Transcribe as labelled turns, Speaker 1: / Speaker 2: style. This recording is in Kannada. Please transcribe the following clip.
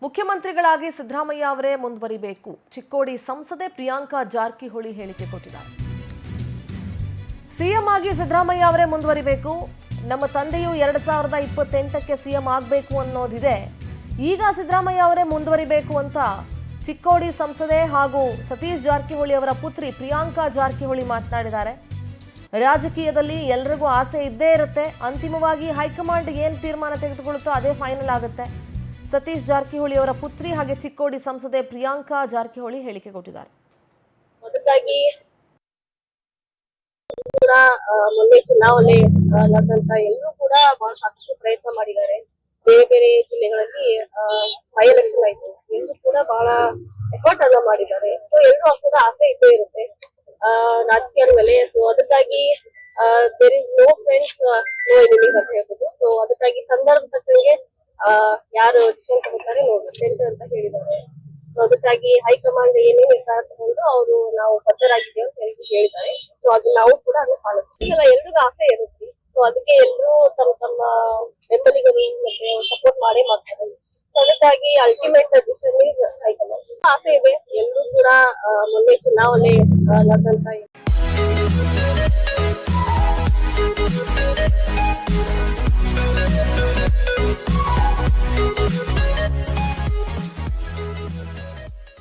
Speaker 1: ಮುಖ್ಯಮಂತ್ರಿಗಳಾಗಿ ಸಿದ್ದರಾಮಯ್ಯ ಅವರೇ ಮುಂದುವರಿಬೇಕು. ಚಿಕ್ಕೋಡಿ ಸಂಸದೆ ಪ್ರಿಯಾಂಕಾ ಜಾರಕಿಹೊಳಿ ಹೇಳಿಕೆ ಕೊಟ್ಟಿದ್ದಾರೆ. ಸಿಎಂ ಆಗಿ ಸಿದ್ದರಾಮಯ್ಯ ಅವರೇ ಮುಂದುವರಿಬೇಕು. ನಮ್ಮ ತಂದೆಯು 2028ಕ್ಕೆ ಸಿಎಂ ಆಗಬೇಕು ಅನ್ನೋದಿದೆ. ಈಗ ಸಿದ್ದರಾಮಯ್ಯ ಅವರೇ ಮುಂದುವರಿಬೇಕು ಅಂತ ಚಿಕ್ಕೋಡಿ ಸಂಸದೆ ಹಾಗೂ ಸತೀಶ್ ಜಾರಕಿಹೊಳಿ ಅವರ ಪುತ್ರಿ ಪ್ರಿಯಾಂಕಾ ಜಾರಕಿಹೊಳಿ ಮಾತನಾಡಿದ್ದಾರೆ. ರಾಜಕೀಯದಲ್ಲಿ ಎಲ್ಲರಿಗೂ ಆಸೆ ಇದ್ದೇ ಇರುತ್ತೆ. ಅಂತಿಮವಾಗಿ ಹೈಕಮಾಂಡ್ ಏನು ತೀರ್ಮಾನ ತೆಗೆದುಕೊಳ್ಳುತ್ತೋ ಅದೇ ಫೈನಲ್ ಆಗುತ್ತೆ. ಸತೀಶ್ ಜಾರಕಿಹೊಳಿ ಅವರ ಪುತ್ರಿ ಹಾಗೆ ಚಿಕ್ಕೋಡಿ ಸಂಸದೆ ಪ್ರಿಯಾಂಕಾ ಜಾರಕಿಹೊಳಿ ಹೇಳಿಕೆ ಕೊಟ್ಟಿದ್ದಾರೆ.
Speaker 2: ಮೊದಲಾಗಿ ಕೂಡ ಮೊನ್ನೆ ಚುನಾವಣೆ ನಡೆದಂತ ಎಲ್ಲರೂ ಕೂಡ ಬಹಳ ಸಾಕಷ್ಟು ಪ್ರಯತ್ನ ಮಾಡಿದ್ದಾರೆ. ಬೇರೆ ಬೇರೆ ಜಿಲ್ಲೆಗಳಲ್ಲಿ ಬೈ ಎಲೆಕ್ಷನ್ ಆಯ್ತು, ಎಲ್ಲರೂ ಕೂಡ ಬಹಳ ಎಫರ್ಟ್ ಅನ್ನ ಮಾಡಿದ್ದಾರೆ. ಸೊ ಎಲ್ಲರೂ ಕೂಡ ಆಸೆ ಇದ್ದೇ ಇರುತ್ತೆ ರಾಜಕೀಯ ಮೇಲೆ. ಸೊ ಅದಕ್ಕಾಗಿ there is no friends no enemies ಅಂತ ಹೇಳ್ಬೋದು. ಸೊ ಅದಕ್ಕಾಗಿ ಸಂದರ್ಭ ತಕ್ಕಂಗೆ ಯಾರು ಡಿಸಿಷನ್ ತಗೋತಾರೆ ನೋಡ್ಬೇಕು ಅಂತ ಹೇಳಿದ್ದಾರೆ. ಸೊ ಅದಕ್ಕಾಗಿ ಹೈಕಮಾಂಡ್ ಏನೇ ನಿರ್ಧಾರ ತಗೊಂಡು ಅವರು ನಾವು ಬದ್ಧರಾಗಿದ್ದೇವೆ ಅಂತ ಹೇಳಿದ್ದಾರೆ. ಸೊ ಅದು ನಾವು ಕೂಡ ಅದನ್ನ ಪಾಲಿಸ್ತೀವಿ. ಈಗೆಲ್ಲ ಎಲ್ರಿಗೂ ಆಸೆ ಇರುತ್ತೆ. ಸೊ ಅದಕ್ಕೆ ಎಲ್ಲರೂ ತಮ್ಮ ತಮ್ಮ ಬೆಂಬಲಿಗರು ಮತ್ತೆ ಸಪೋರ್ಟ್ ಮಾಡೇ ಮಾಡ್ತಾರೆ. ಸೊ ಅದಕ್ಕಾಗಿ ಅಲ್ಟಿಮೇಟ್ ಡಿಸಿಷನ್ ಇಸ್ ಹೈಕಮಾಂಡ್. ಆಸೆ ಇದೆ ಎಲ್ಲರೂ ಕೂಡ ಮೊನ್ನೆ ಚುನಾವಣೆ ನಡೆದಂತ